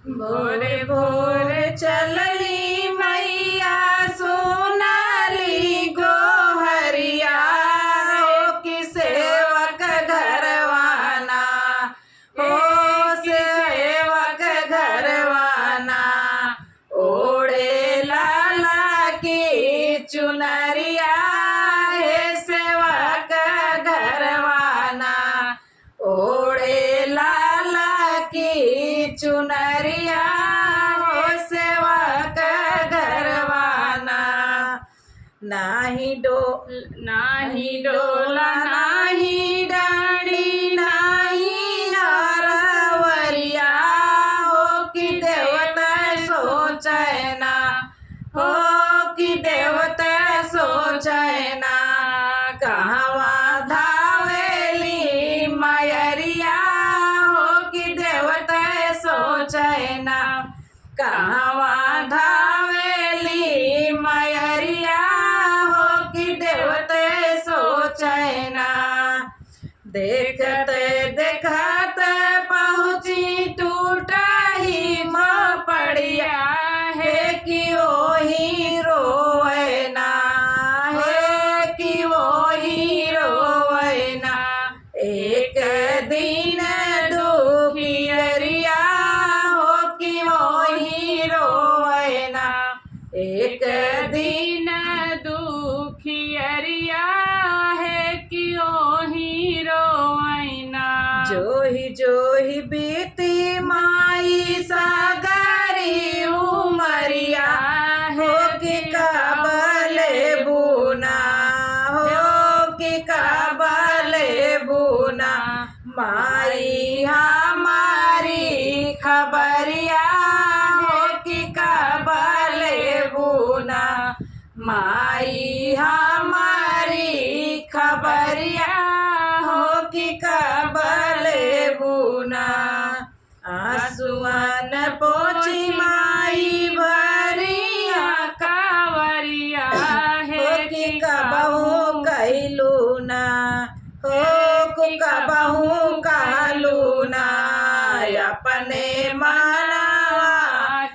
भोरे भोरे चलली मैया सोनाली गोहरिया हो कि सेवक घरवाना हो सेवक घरवाना ओढ़े लाला की चुनरिया हे सेवक घरवाना ओढ़े लाला की चुनरिया हो सेवक घरवाना नाही डोला नाही डाड़ी नाही हरवरिया हो कि देवता सोचैना हो कि देवता सोचैना कहवा धावेली मयरिया हो कि देवता सोचैना कहवा धावेली मयरिया हो कि देवता सोचैना देखते देखते पहुँची टूटा ही पड़िया है कि वही रोवैना है कि वही रोवैना एक दिन दुखियरिया हो कि वही रोवैना एक दिन दुखियरिया है कि वही रोवैना जोही बीती माई सागरी उमरिया हो कि काबले बुना हो कि काबले बुना माई हमारी खबरिया हो कि काबले बुना माई हमारी खबरिया हो कि काबले बुना आंसुअन पोछी माई भरिया कावरिया है कि कबहू कहलू ना हो कबहू कहलू ना अपने मानवा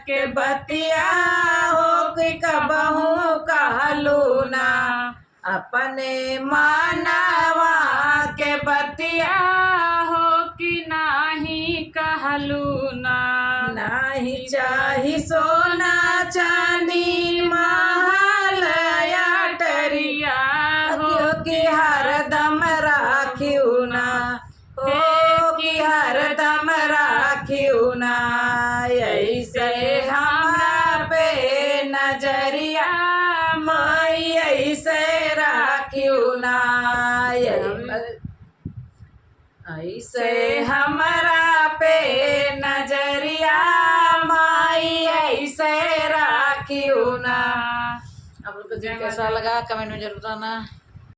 के बतिया हो कि कबहू कहलू ना अपने मानवा के बतिया हो कि नाही कहलू ना नाही चाही सोना चांदी महल अटरिया हो कि हरदम राखियो ना हो कि हरदम राखियो ना ऐसे हमरा पे नजरिया माई ऐसे राखियो ना ऐसे हमरा पे नजरिया माई ऐसे राखियो ना। आप लोग को कैसा लगा कमेंट में जरूर बताना।